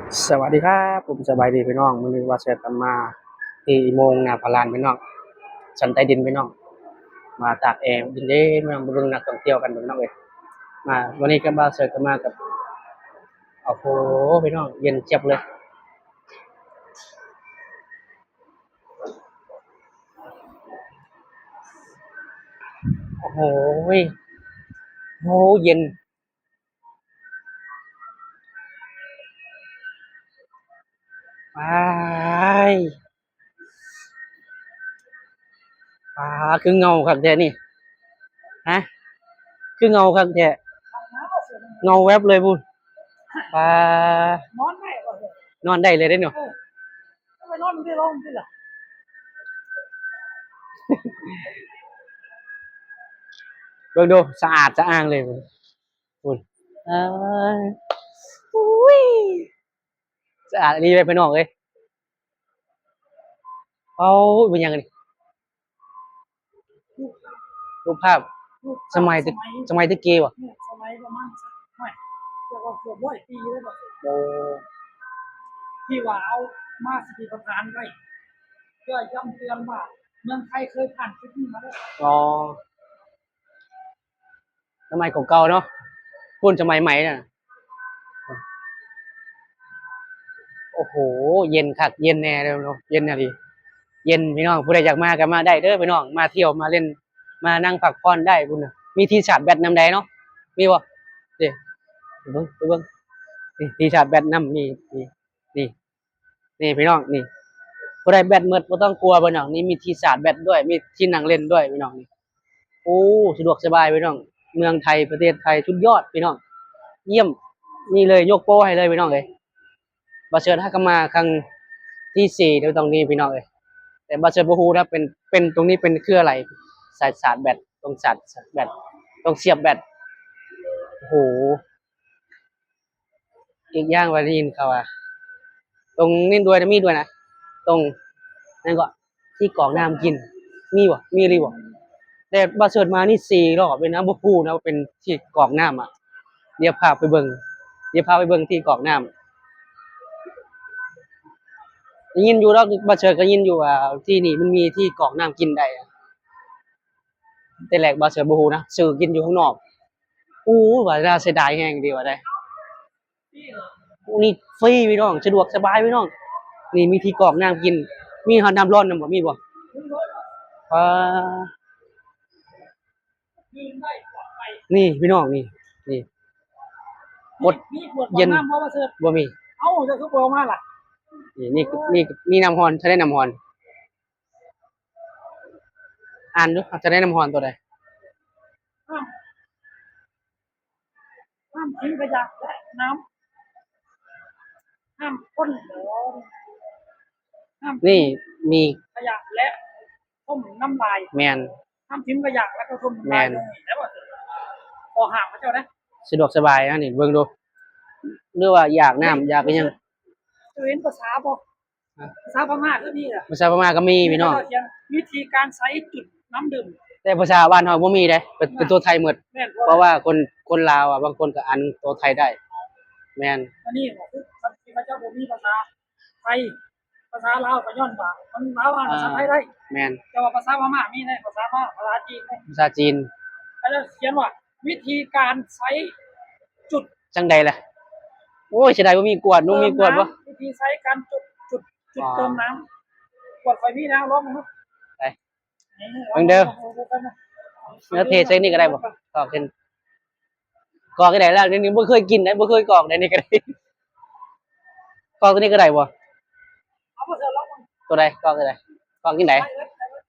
สวัสดีครับผมสบายดีพี่น้องมื้อนี้ว่าจะกันมาที่โมงหน้าพารานพี่น้องชั้นใต้ดินพี่น้องมาตากแอร์เย็นๆพี่น้องไปเบิ่งนักท่องเที่ยวกันพี่น้องเอ้ยมาวันนี้ก็บ่าวเสิร์ฟกันมากับโอ้โหพี่น้องเย็นเจี๊ยบเลยโอ้โหโอ้โหเย็นไปคือเงาคักแท้นี่ฮะคือเงาคักแท้เงาแวบเลยพุ่นปานอนได้ก่อนเลยนอนได้เลยเด้เนาะถ้าไปนอนไม่ได้ร้องที่หละเบิ่งดูสะอาดสะอ้างเลยพุ่นเอ้ยอุ้ย สะอาดอันนี้เลยพี่น้องเอ้ยเอาเป็นยังไงนี่รูปภาพลูกสมัยตะสมัยตะกี้วะเนี่ยสมัยประมาณสักไม่เดี๋ยวก็เกือบ100 ปีแล้วแบบโอ้ที่ว่าเอามาสถิตฐานไว้เพื่อย้ำเตือนว่าเมืองไทยเคยผ่านจุดนี้มาแล้วอ๋อสมัยเก่าๆเนาะพุ่นสมัยใหม่น่ะโอ้โหเย็นคักเย็นแน่เลยเนาะเย็นน่ะดิเย็นพี่น้องผู้ใดอยากมาก็มาได้เด้อพี่น้องมาเที่ยวมาเล่นมานั่งพักผ่อนได้พุ่นน่ะมีที่ชาร์จแบตนำใดเนาะมีบ่เด้ไปเบิ่งนี่ที่ชาร์จแบตนำมีนี่นี่นี่พี่น้องนี่ผู้ใดแบตหมดบ่ต้องกลัวพี่น้องนี่มีที่ชาร์จแบตด้วยมีที่นั่งเล่นด้วยพี่น้องนี่ โอ้สะดวกสบายพี่น้องเมืองไทยประเทศไทยสุดยอดพี่น้องเยี่ยมนี่เลยยกโป้ให้เลยพี่น้องเลยบัสเชิญฮักกมาครั้งที่4เดี๋ยวตรงนี้พี่น้องเลยแต่บัสเชิญบูฮูนะเป็นตรงนี้เป็นเครืออะไรสายแบตตรงสายแบตตรงเสียบแบตโอ้โหอีกอย่างวันนี้เขาว่าตรงนี่ด้วยนะมีด้วยนะตรงนั่นก็ที่กรอกน้ำกินมีวะมีรีวะแต่บัสเชิญมานี่4 รอบเป็นนะบูฮูนะเป็นที่กรอกน้ำอ่ะ เดี๋ยวพาไปเบิ่งเดี๋ยวพาไปเบิ่งที่กรอกน้ำได้ยินอยู่แล้วบ่เชิญก็ยินอยู่ว่าที่นี่มันมีที่กรอกน้ำกินได้อะแต่แรกบ่เชิญบ่ฮู้นะซื้อกินอยู่ข้างนอกอู้ว่าน่าเสียดายแฮงดีว่าได้อู้นี่ฟรีพี่น้องสะดวกสบายพี่น้องนี่มีที่กรอกน้ำกินมีเฮาน้ำร้อนนำบ่มีบ่อ่ายืนได้ปลอดภัยนี่พี่น้องนี่นี่กดมีปวดเย็นน้ำเพราะว่าเธอบ่มีเอาจะคือปวดมาล่ะนี่นี่นี่น้ำร้อนจะได้น้ำร้อนอ่านดูจะได้น้ำร้อนตัวใดห้ามห้ามทิ้งขยะและน้ำห้ามพ่นห้ามทิ้นี่งมีขยะและต้มน้ำลายแมนห้ามทิ้งขยะและก็ต้มแมน้ำลายน ลงนี่แล้วว่าพอห่างมาเจ้านะสะดวกสบายนะนี่เบิ่งดูหรือว่าอยากน้ำอยากอิหยังจะเห็นภาษาบ่ภาษาพม่าก็มีอ่ะภาษาพม่าก็มีพี่น้องเขียนวิธีการใช้จุดน้ำดื่มแต่ภาษาบ้านเฮาบ่มีเด้เป็นตัวไทยหมดแม่นเพราะว่าคนลาวอ่ะบางคนก็อ่านตัวไทยได้แม่นอันนี้คือพระเจ้าบ่มีภาษาไทยภาษาลาวก็ย้อนว่ามันลาวอ่านภาษาไทยได้แม่นแต่ว่าภาษาพม่ามีได้ภาษาพม่าภาษาจีนได้ภาษาจีนแล้วเขียนว่าวิธีการใช้จุดจังใดล่ะโอ้ยเสียดายบ่มีกวดนุ่มมีกวดบ่วิธีใช้การจุดอ๋อเติมน้ำกวดไฟมีนะลองดูไปเบิ่งเด้อเนื้อเทใส่นี่ก็ได้บ่กรอกเส้นกรอกก็ได้แล้วนี่บ่เคยกินนะบ่เคยกรอกได้นี่ก็ได้กรอกตัวนี้ก็ได้บ่เอาไปเถอะลองตัวใดกรอกตัวใดกรอกกินได้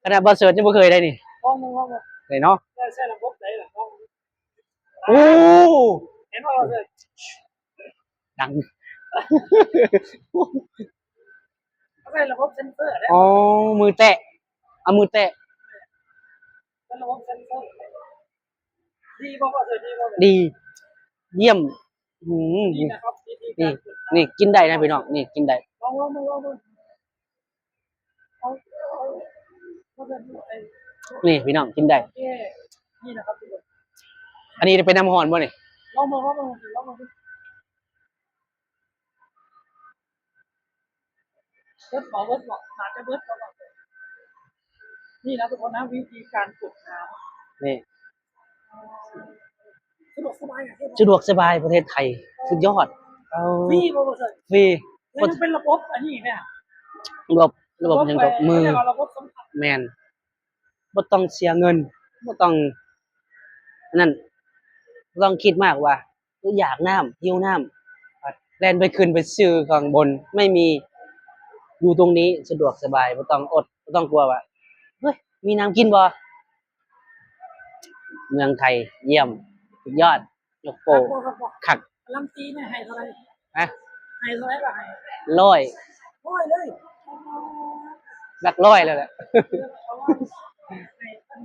ขนาดบ่เสิร์ชยังบ่เคยได้นี่ลองลองได้เนาะใช้ระบบไหนล่ะลองโอ้เห็นว่าเลย ดัง เขาใช้ระบบเซ็นเซอร์เนี่ยอ๋อมือแตะเอามือแตะเป็นระบบเซ็นเซอร์ดีบอกว่าดีบอกดีเยี่ยมอืมดีนะครับดีนี่นี่กินได้นะพี่น้องนี่กินได้ลองเอานี่พี่น้องกินได้นี่นะครับทุกคนอันนี้เป็นน้ำหอนบ่นี่ลองมา เบิร์ดบอกอาจจะเบิร์ดบอกนี่นะทุกคนนะวิธีการกดน้ นี่ ำสะดวกสบายอ่ะที่ สะดวกสบายประเทศไทยสุดยอดเอา ฟรีบ่เสร็จ ฟรี แล้วยังเป็นระบบอันนี้เนี่ย ระบบยังกับมือ เรียกว่าระบบสัมผัส แมนบ่ต้องเสียเงินบ่ต้องนั่นบ่ต้องคิดมากว่าอยากน้ำหิวน้ำแล่นไปขึ้นไปซื้อข้างบนไม่มีอยู่ตรงนี้สะดวกสบายบ่ต้องอดบ่ต้องกลัวว่าเฮ้ยมีน้ำกินบ่เมืองไทยเยี่ยมสุดยอดยกโปะ ครับ คัก ลำตีเนี่ยให้เท่าไหร นะ ให้เท่าไหรก็ให้ ร้อย ร้อยเลย หลักร้อยแล้วแหละ เพราะว่าให้ท่าน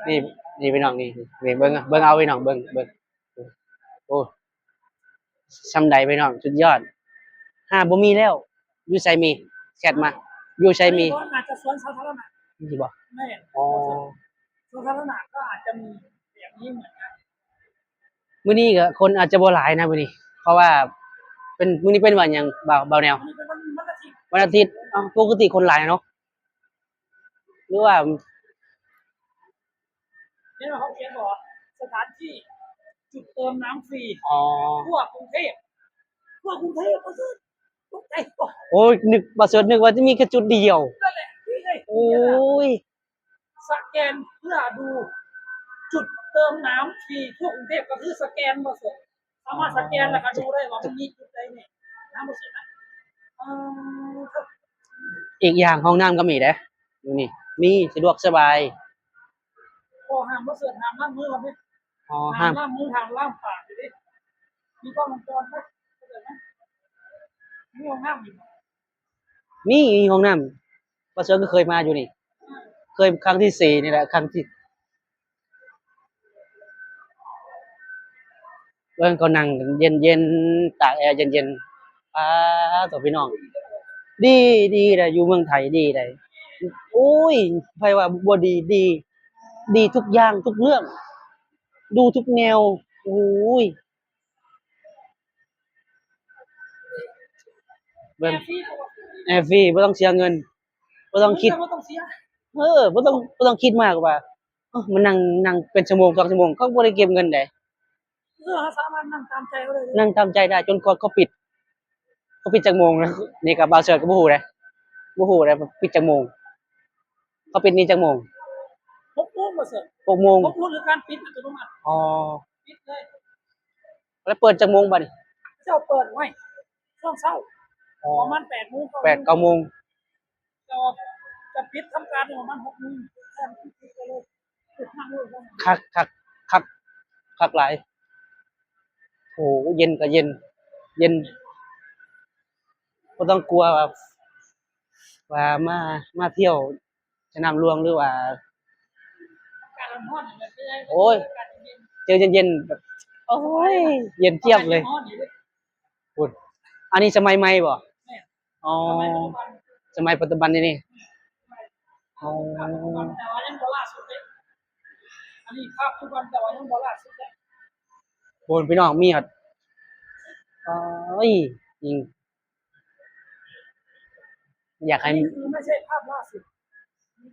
นี่นี่พี่น้องนี่นี่เบิ่งอะเบิ่งเอาพี่น้องเบิ่งโอ้ซ้ำใดพี่น้องสุดยอดบ่มีแล้วอยู่ไสมีแชทมาอยู่ไสมี อาจจะสวนสาธารณะ มีบ่ ไม่ อ๋อ สวนสาธารณะก็อาจจะมีแบบนี้เหมือนกัน มื้อนี้ก็คนอาจจะบ่หลายนะมื้อนี้ เพราะว่าเป็นมื้อนี้เป็นวันหยังเบาแนว อันนี้เป็นวันอาทิตย์ วันอาทิตย์อ้าวปกติคนหลายเนาะหรือว่า เนี่ยเขาเขียนบอกสถานที่จุดเติมน้ำฟรี อ๋อ ทั่วกรุงเทพก็คือทุกใจบอก โอ้ยนึกบ่เสิร์ชนึกว่าจะมีแค่จุดเดียว นั่นแหละนี่เลย โอ้ย สแกนเพื่อดูจุดเติมน้ำฟรีทั่วกรุงเทพก็คือสแกนมาเสร็จสามารถสแกนแล้วก็ดูได้ว่ามันมีจุดใดเนี่ยน้ำมาเสร็จนะครับ อีกอย่างห้องน้ำก็มีเด้อยู่นี่มีสะดวกสบาย พอห้ามมาเสร็จห้ามล้างมือกันไหม อ๋อ ห้า ห้าม ม ล้างมือห้ามล้างปากอยู่ดิมีกล้องวงจรไหมเข้าใจไหมมีห้องน้ำอยู่ มีห้องน้ำบ่เสิร์ชก็เคยมาอยู่นี่ เคยครั้งที่4นี่แหละครั้งที่เบิ่งก็นั่งกันเย็นๆตากแอร์เย็นๆตัวพี่น้อง ดีดีได้อยู่เมืองไทยดีได้โอ้ยไผว่าบ่ดีดี ดีทุกอย่างทุกเรื่อง ดูทุกแนวโอ้ยเบิ่ง ฟรีก็บอก แอร์ฟรีบ่ต้องเสียเงินบ่ต้องคิด ไม่ต้องเสีย บ่ต้องคิดมากว่าเอ้อมันนั่งเป็นชั่วโมง2ชั่วโมงเขาบ่ได้เก็บเงินได้ สามารถนั่งตามใจเขาเลย นั่งทำใจได้จนกว่าเขาปิดจักโมงนะนี่ก็บ่าวเสิร์ชก็บ่ฮู้เด้ปิดจักโมงเขาปิดนี่จักโมง6 โมงมาเสร็จ 6โมง 6 โมงหรือการปิดอัตโนมัติ อ๋อ ปิดเลย แล้วเปิดจักโมงบัดนี้ เจ้าเปิดไว้ช่วงเช้า อ๋อ ประมาณ8 โมง 8 9โมง จะปิดทำการประมาณ6 โมงแค่ปิดไปเลยปิดนั่งเลย คักคักคักคักหลายโอ้โหเย็นก็เย็น เย็นบ่ต้องกลัวว่ามาเที่ยวสนามหลวงหรือว่า การร้อนแบบนี้ โอ้ย เจอเย็นๆแบบโอ้ยเย็นเจี๊ยบเลยพูดอันนี้สมัยใหม่บ่อ๋อสมัยปัจจุบันนี่อ๋อ แต่ว่ายังบอล่าสุดเลยอันนี้ภาพทุกวันแต่ว่ายังบอล่าสุดเลย โบนพี่น้องมีฮอดโอ้ยจริงอยาก อั ให้ นนี้คือไม่ใช่ภาพล่าสุด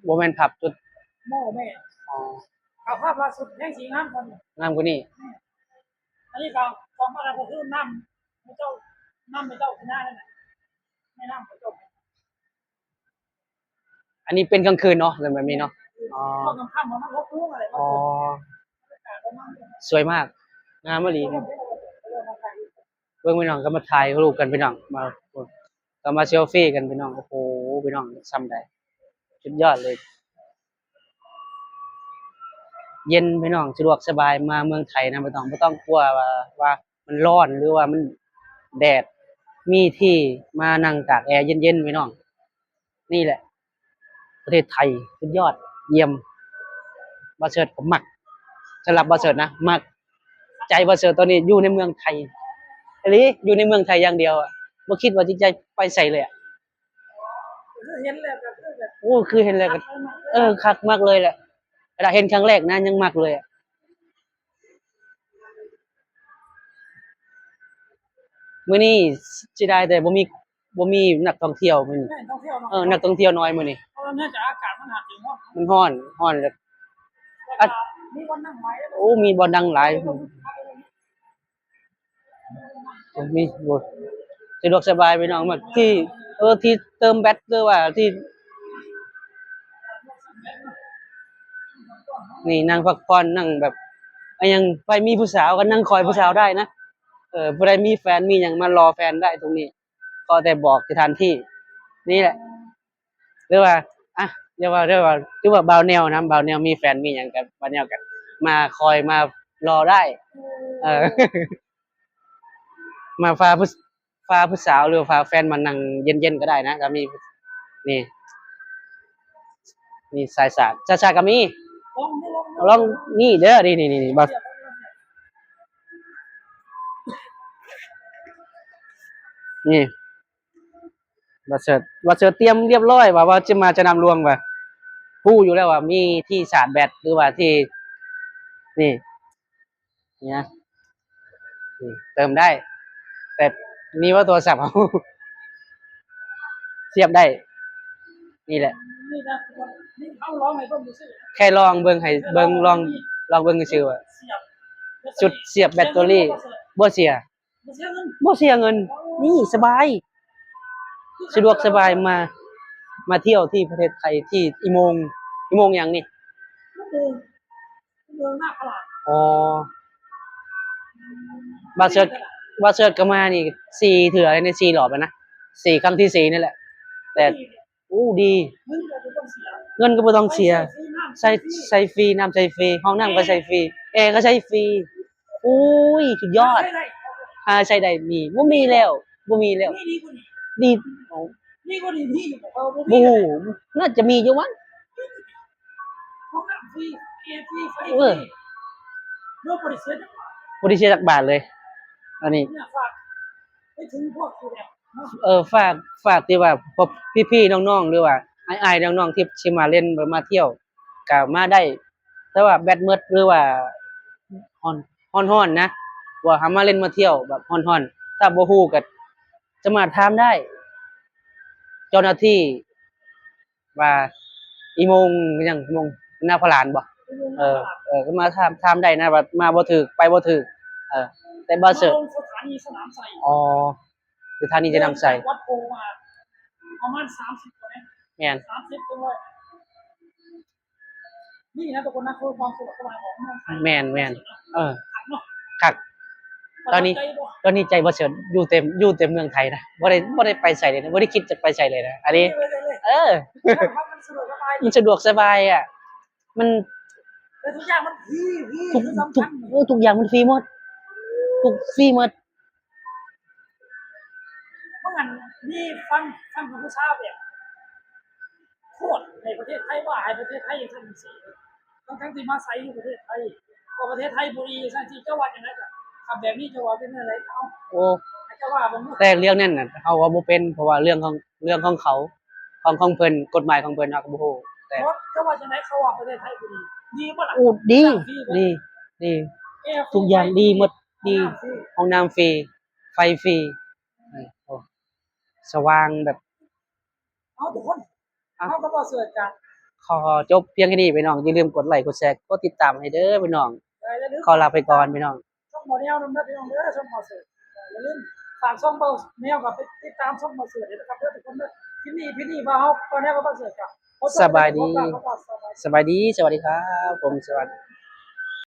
บ่แม่นผับจุด หม้อแม่ อ๋อ เอาภาพล่าสุดแห้งสีน้ำก่อน งามกว่านี้ อันนี้เขาของมาแล้วก็คือน้ำไม่เจ้าชนะนั่นแหละไม่น้ำไม่เจ้า อันนี้เป็นกลางคืนเนาะแบบนี้เนาะอ๋อ ข้าวข้ามมัน6 โมงอะไร อ๋อสวยมากงามมะลีเบิ่งพี่น้องก็มาถ่ายรูปกันพี่น้องมาก็มาเซลฟี่กันพี่น้องโอ้โหพี่น้องซ้ำได้สุดยอดเลย เย็นพี่น้องสะดวกสบายมาเมืองไทยนะไม่ต้องกลัวว่ามันร้อนหรือว่ามันแดดมีที่มานั่งตากแอร์เย็นๆพี่น้องนี่แหละ ประเทศไทยสุดยอดเยี่ยมบาเสิร์ตผมมักสำหรับบาเสิร์ตนะมักใจบาเสิร์ตตอนนี้อยู่ในเมืองไทยอันนี้อยู่ในเมืองไทยอย่างเดียวอ่ะบ่คิดว่าจะใจไปใส่เลยอ่ะ เห็นเลยแบบ โอ้คือเห็นเลยก็คักมากเลยแหละเวลาเห็นครั้งแรกนะยังมักเลยอ่ะมื้อนี้สิได้แต่บ่มี บ่มีนักท่องเที่ยวมื้อนี้ แม่ท่องเที่ยวเนาะ นักท่องเที่ยวน้อยมื้อนี้ เพราะว่าเนื่องจากอากาศมันหาถึงว่า มันร้อนร้อนแล้ว แต่ก็มีวันนั่งไว้แล้ว โอ้มีบ่อนดังหลายมีบ่สะดวกสบายพี่น้องมากที่ที่เติมแบตหรือว่าที่ นี่นั่งพักผ่อนนั่งแบบยังไปมีผู้สาวก็นั่งคอยผู้สาวได้นะผู้ใดมีแฟนมีหยังมารอแฟนได้ตรงนี้ก็แต่บอกสถานที่นี่แหละหรือว่าอ่ะเรียกว่าบ่าวแนวนะบ่าวแนวมีแฟนมีหยังกันบ่าวแนวกันมาคอยมารอได้ เออ มาพาผู้สาวหรือพาแฟนมานั่งเย็นๆก็ได้นะก็มีนี่นี่สายสาดชาก็มีลองนี่เด้อนี่บ่นี่บ่เสิร์ชเตรียมเรียบร้อยว่าจะนำรวงว่าฮู้อยู่แล้วว่ามีที่ชาร์จแบตหรือว่าที่นี่เนี่ยนี่เติมได้ แต่มีว่าโทรศัพท์เอา เทียบได้ นี่แหละ นี่นะนี่เขาร้องให้เบิ่งซื่อ แค่ลองเบิ่งให้เบิ่งลองเบิ่งซื่อว่า เสียบ จุดเสียบแบตเตอรี่บ่เสีย เสียเงิน บ่เสียเงิน นี่สบาย สะดวกสบายมาเที่ยวที่ประเทศไทยที่อีโมงหยังนี่ เมืองหน้าตลาด อ๋อบาเสิร์ชก็มานี่4เถื่อเลยใน4รอบแล้วนะ4ครั้งที่4นี่แหละ แต่อู้ดี เงินก็บ่ต้องเสีย เงินก็บ่ต้องเสีย ใช้ฟรีน้ำใช้ฟรีห้องน้ำก็ใช้ฟรีแอร์ก็ใช้ฟรีอุ้ยสุดยอดใช้ได้มีบ่มีแล้วนี่ดีกว่านี้ ดี นี่ก็ดีที่อยู่ของเราบ่ โอ้โหน่าจะมีอยู่มั้ง ห้องน้ำฟรีแอร์ฟรีไฟฟ เอ รี อ เรื่องบริษัท บ่ได้เสียจักบาทเลยอันนี้ เนี่ยฝากไปถึงพวกคือแบบเนาะ ฝากที่ว่าพวกพี่ๆน้องๆหรือว่าอ้ายๆน้องๆที่สิมาเล่นมาเที่ยวก็มาได้ แต่ว่าแบตหมดหรือว่าฮ้อนๆนะว่าหามาเล่นมาเที่ยวแบบฮ้อนๆถ้าบ่ฮู้ก็สามารถถามได้ เจ้าหน้าที่ว่าอีโมงหยังโมงหน้าพลานบ่ก็มาถามได้นะว่ามาบ่ถูกไปบ่ถูกแต่บ่เสิร์ช ลงสถานีสนามไส่ อ๋อสถานีจะนำใส่ วัดโพมาประมาณ30กว่าเมตร แม่น 30ตัวนี่นะทุกคนนะคือความสะดวกสบายของเมืองไทย แม่นเออ เนาะ คัก ตอนนี้ ตอนนี้ใจบ่เสิร์ชอยู่เต็มเมืองไทยนะบ่ได้ไปไสเลยนะบ่ได้คิดจะไปไสเลยนะอันนี้ เออ มันสะดวกสบาย มันสะดวกสบายอ่ะ มัน แต่ทุกอย่างมันฟรี ทุก คือสำคัญ ทุกอย่างมันฟรีหมดทุกฟรีหมด เพราะงั้นนี่ฟังของผู้ชาวแบบโคตรในประเทศไทยว่าให้ประเทศไทยอย่างนั้นสิทั้งที่มาไซอยู่ประเทศไทยก็ประเทศไทยบุรีซั่นที่เจ้าว่าจังได๋ก็ขับแบบนี้เจ้าว่าเป็นอะไรเอา โอ้ เจ้าว่าบ่รู้ แต่เรื่องนั้นน่ะเฮาว่าบ่เป็นเพราะว่าเรื่องของเขาของเพิ่นกฎหมายของเพิ่นเฮาก็บ่ฮู้แต่ เพราะเจ้าว่าจังได๋เขาว่าประเทศไทยบุรีดีบ่ล่ะ โอ้ดีดี ทุกอย่างดีหมดดีห้องน้ำฟรีไฟฟรีโอ้สว่างแบบ เอาทุกคนเขาก็บ่เสิร์ชกัน ขอจบเพียงแค่นี้พี่น้องอย่าลืมกดไลค์กดแชร์กดติดตามให้เด้อพี่น้องขอลาไปก่อนพี่น้อง ช่องบ่แนวนำเด้อพี่น้องเด้อช่องบ่เสิร์ชอย่าลืมฝากช่องบ่แนวกับไปติดตามช่องบ่เสิร์ชด้วยนะครับเด้อทุกคนเด้อที่นี่ว่าเฮาบ่แนวก็บ่เสิร์ชกัน สบายดี สวัสดีครับผมสวัสดี